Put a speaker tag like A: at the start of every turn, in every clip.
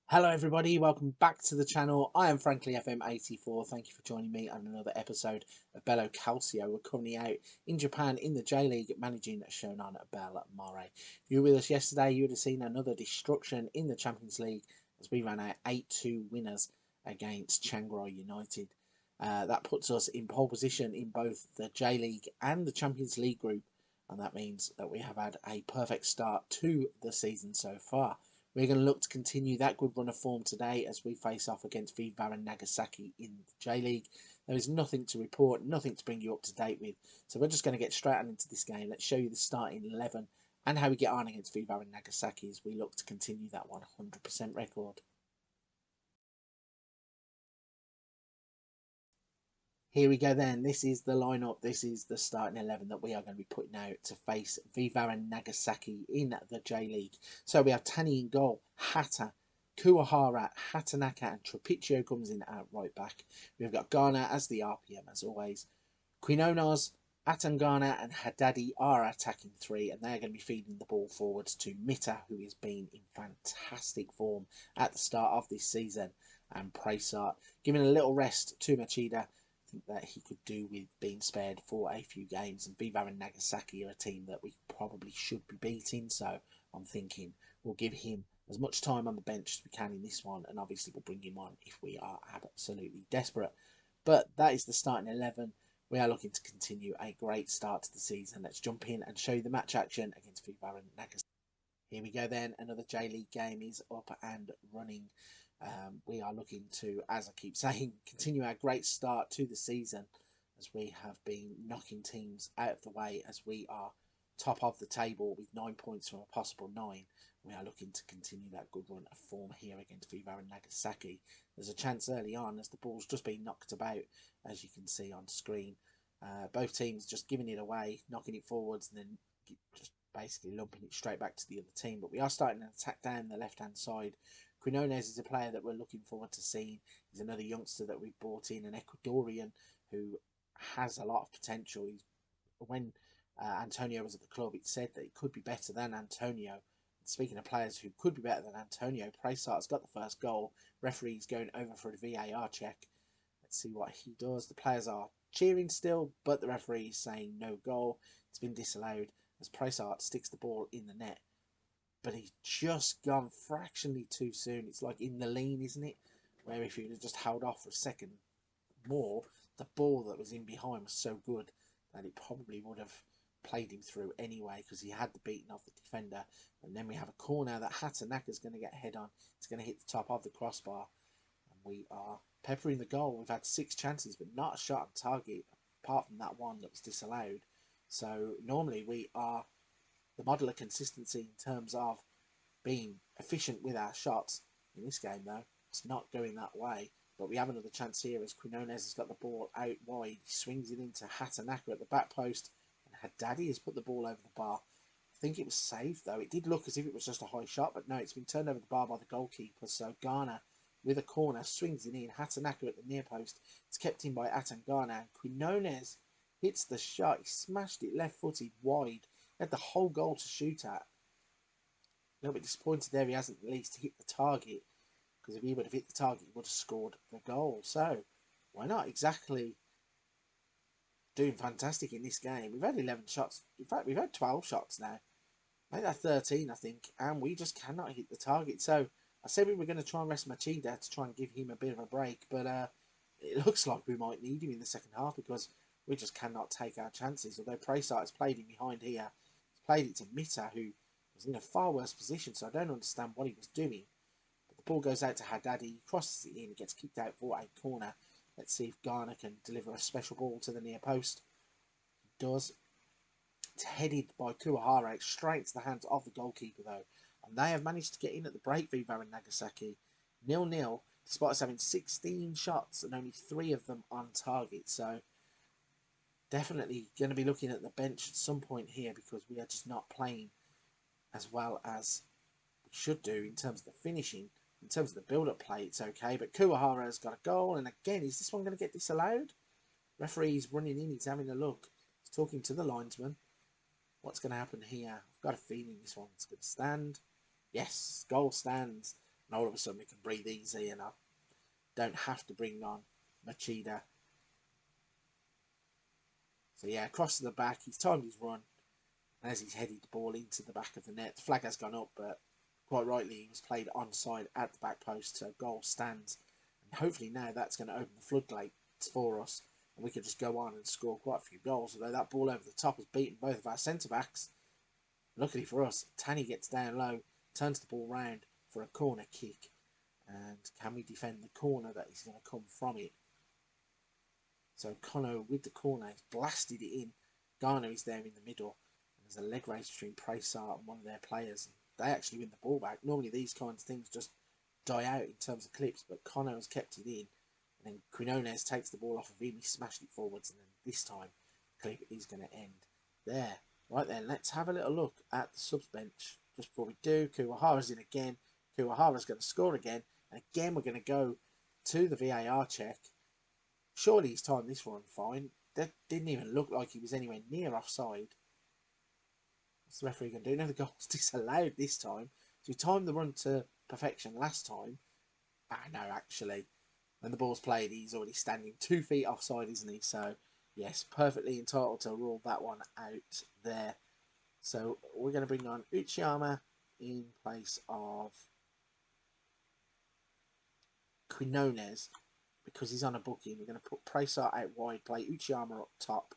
A: Hello everybody, welcome back to the channel. I am Frankly FM84. Thank you for joining me on another episode of Bello Calcio. We're currently out in Japan in the J-League managing Shonan Bellmare. If you were with us yesterday, you would have seen another destruction in the Champions League as we ran out 8-2 winners against Chiang Rai United. That puts us in pole position in both the J-League and the Champions League group, and that means that we have had a perfect start to the season so far. We're going to look to continue that good run of form today as we face off against V Varen Nagasaki in the J-League. There is nothing to report, nothing to bring you up to date with. So we're just going to get straight on into this game. Let's show you the starting 11 and how we get on against V Varen Nagasaki as we look to continue that 100% record. Here we go then. This is the lineup. This is the starting 11 that we are going to be putting out to face V Varen Nagasaki in the J-League. So we have Tani in goal, Hata, Kuwahara, Hatanaka and Trapiccio comes in at right back. We've got Ghana as the RPM as always. Quinones, Atangana and Haddadi are attacking three, and they're going to be feeding the ball forwards to Mita, who has been in fantastic form at the start of this season, and Praysart giving a little rest to Machida. I think that he could do with being spared for a few games, and V Varen Nagasaki are a team that we probably should be beating, so I'm thinking we'll give him as much time on the bench as we can in this one, and obviously we'll bring him on if we are absolutely desperate. But that is the starting 11. We are looking to continue a great start to the season. Let's jump in and show you the match action against V Varen Nagasaki. Here we go then, another J-League game is up and running. We are looking to, as I keep saying, continue our great start to the season as we have been knocking teams out of the way as we are top of the table with 9 points from a possible 9. We are looking to continue that good run of form here against V Varen Nagasaki. There's a chance early on as the ball's just been knocked about, as you can see on screen. Both teams just giving it away, knocking it forwards and then just basically lumping it straight back to the other team. But we are starting an attack down the left-hand side. Quinones is a player that we're looking forward to seeing. He's another youngster that we've brought in, an Ecuadorian who has a lot of potential. When Antonio was at the club, it said that he could be better than Antonio. Speaking of players who could be better than Antonio, Praysart's got the first goal. Referee's going over for a VAR check. Let's see what he does. The players are cheering still, but the referee is saying no goal. It's been disallowed as Praysart sticks the ball in the net. But he's just gone fractionally too soon. It's like in the lane, isn't it? Where if he would have just held off for a second more, the ball that was in behind was so good that it probably would have played him through anyway because he had the beating of the defender. And then we have a corner that Hatanaka's going to get head on. It's going to hit the top of the crossbar. And we are peppering the goal. We've had 6 chances, but not a shot on target, apart from that one that was disallowed. So normally we are the model of consistency in terms of being efficient with our shots. In this game, though, it's not going that way. But we have another chance here as Quinones has got the ball out wide. He swings it into Hatanaka at the back post. And Haddadi has put the ball over the bar. I think it was safe, though. It did look as if it was just a high shot, but no, it's been turned over the bar by the goalkeeper. So Ghana, with a corner, swings it in. Hatanaka at the near post. It's kept in by Atangana. And Quinones hits the shot. He smashed it left-footed wide. He had the whole goal to shoot at. A little bit disappointed there he hasn't at least hit the target, because if he would have hit the target, he would have scored the goal. So, we're not exactly doing fantastic in this game. We've had 11 shots. In fact, we've had 12 shots now. Made that 13, I think, and we just cannot hit the target. So, I said we were going to try and rest Machida to try and give him a bit of a break, but it looks like we might need him in the second half because we just cannot take our chances. Although Praysart has played him behind here. He's played it to Mita, who was in a far worse position, so I don't understand what he was doing. But the ball goes out to Haddadi, he crosses it in, it gets kicked out for a corner. Let's see if Ghana can deliver a special ball to the near post. He does. It's headed by Kuwahara straight to the hands of the goalkeeper, though. And they have managed to get in at the break, V Varen Nagasaki. 0-0, despite us having 16 shots and only 3 of them on target. So, definitely going to be looking at the bench at some point here because we are just not playing as well as we should do in terms of the finishing. In terms of the build-up play, it's okay. But Kuwahara has got a goal. And again, is this one going to get disallowed? Referee's running in. He's having a look. He's talking to the linesman. What's going to happen here? I've got a feeling this one's going to stand. Yes, goal stands. And all of a sudden we can breathe easy, and I don't have to bring on Machida. So yeah, across to the back, he's timed his run. And as he's headed the ball into the back of the net, the flag has gone up, but quite rightly he was played onside at the back post, so goal stands. And hopefully now that's going to open the floodgates for us, and we can just go on and score quite a few goals. Although that ball over the top has beaten both of our centre-backs. Luckily for us, Tanny gets down low, turns the ball round for a corner kick. And can we defend the corner that is going to come from it? So Kono with the corner, he's blasted it in. Garner is there in the middle. And there's a leg race between Presart and one of their players. And they actually win the ball back. Normally these kinds of things just die out in terms of clips, but Kono has kept it in. And then Quinones takes the ball off of him, he smashed it forwards, and then this time the clip is going to end there. Right then, let's have a little look at the subs bench. Just before we do, Kuwahara's in again. Kuwahara's going to score again. And again, we're going to go to the VAR check. Surely he's timed this run fine. That didn't even look like he was anywhere near offside. What's the referee going to do? No, the goal's disallowed this time. So he timed the run to perfection last time. No, actually. When the ball's played, he's already standing 2 feet offside, isn't he? So, yes, perfectly entitled to rule that one out there. So, we're going to bring on Uchiyama in place of Quinones, because he's on a booking. We're going to put Presart out wide, play Uchiyama up top.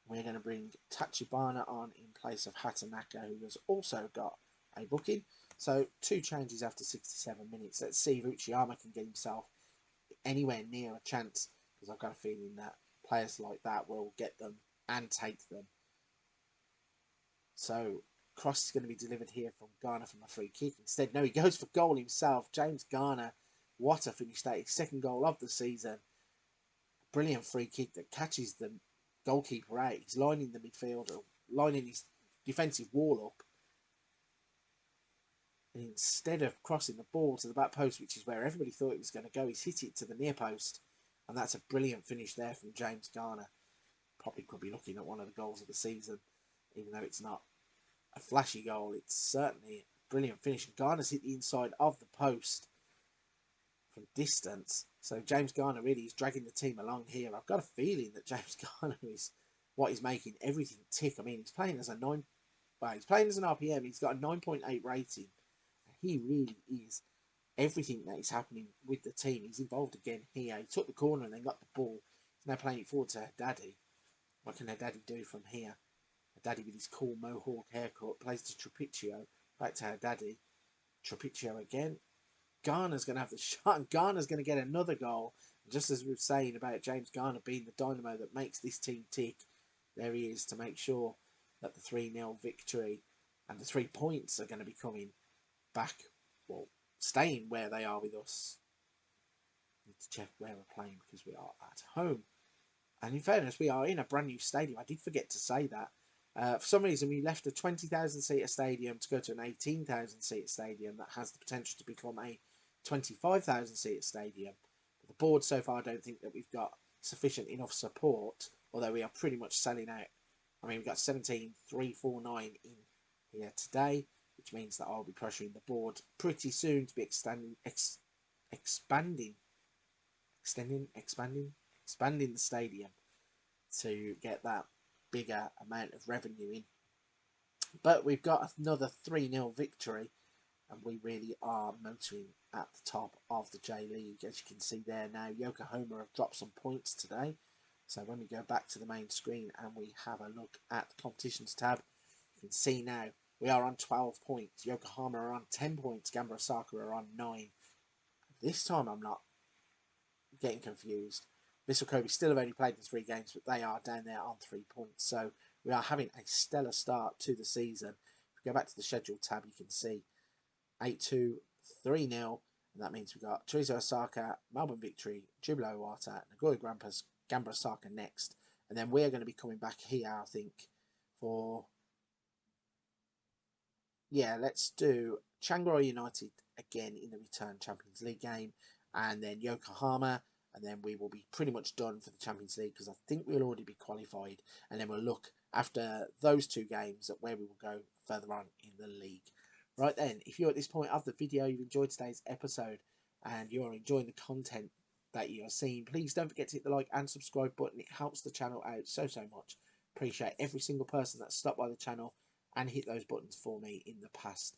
A: We're going to bring Tachibana on in place of Hatanaka, who has also got a booking. So 2 changes after 67 minutes. Let's see if Uchiyama can get himself anywhere near a chance, because I've got a feeling that players like that will get them and take them. So cross is going to be delivered here from Garner from a free kick. Instead, no, he goes for goal himself. James Garner, what a finish that. His 2nd goal of the season. Brilliant free kick that catches the goalkeeper out. He's lining the midfield, or lining his defensive wall up. And instead of crossing the ball to the back post, which is where everybody thought it was going to go, he's hit it to the near post. And that's a brilliant finish there from James Garner. Probably could be looking at one of the goals of the season, even though it's not a flashy goal. It's certainly a brilliant finish. And Garner's hit the inside of the post from distance. So James Garner really is dragging the team along here. I've got a feeling that James Garner is what is making everything tick. I mean, he's playing as a he's playing as an RPM. He's got a 9.8 rating. He really is everything that is happening with the team. He's involved again here. He took the corner and then got the ball. He's now playing it forward to Haddadi. What can Haddadi do from here? Haddadi with his cool mohawk haircut plays to Trapiccio. Back to Haddadi. Trapiccio again. Garner's going to have the shot, and Garner's going to get another goal. And just as we were saying about James Garner being the dynamo that makes this team tick, there he is to make sure that the 3-0 victory and the 3 points are going to be coming back, well, staying where they are with us. Need to check where we're playing because we are at home. And in fairness, we are in a brand new stadium. I did forget to say that. For some reason, we left a 20,000 seater stadium to go to an 18,000 seater stadium that has the potential to become a 25,000 seater stadium. But the board so far don't think that we've got sufficient enough support, although we are pretty much selling out. I mean, we've got 17,349 in here today, which means that I'll be pressuring the board pretty soon to be expanding the stadium to get that bigger amount of revenue in. But we've got another 3-0 victory, and we really are motoring at the top of the J League. As you can see there now, Yokohama have dropped some points today. So when we go back to the main screen and we have a look at the competitions tab, you can see now we are on 12 points. Yokohama are on 10 points. Gamba Osaka are on 9. This time I'm not getting confused. Vissel Kobe still have only played the 3 games, but they are down there on 3 points. So we are having a stellar start to the season. If we go back to the schedule tab, you can see 8-2, 3-0. And that means we've got Chorizo Osaka, Melbourne Victory, Jubilo Iwata, Nagoya Grampus, Gamba Osaka next. And then we're going to be coming back here, I think, for... Yeah, let's do Changroi United again in the return Champions League game. And then Yokohama. And then we will be pretty much done for the Champions League, because I think we'll already be qualified. And then we'll look after those 2 games at where we will go further on in the league. Right then, if you're at this point of the video, you've enjoyed today's episode and you're enjoying the content that you're seeing, please don't forget to hit the like and subscribe button. It helps the channel out so much. Appreciate every single person that stopped by the channel and hit those buttons for me in the past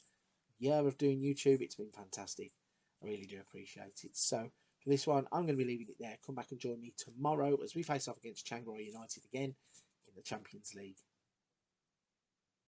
A: year of doing YouTube. It's been fantastic. I really do appreciate it. So for this one, I'm going to be leaving it there. Come back and join me tomorrow as we face off against Chiang Rai United again in the Champions League.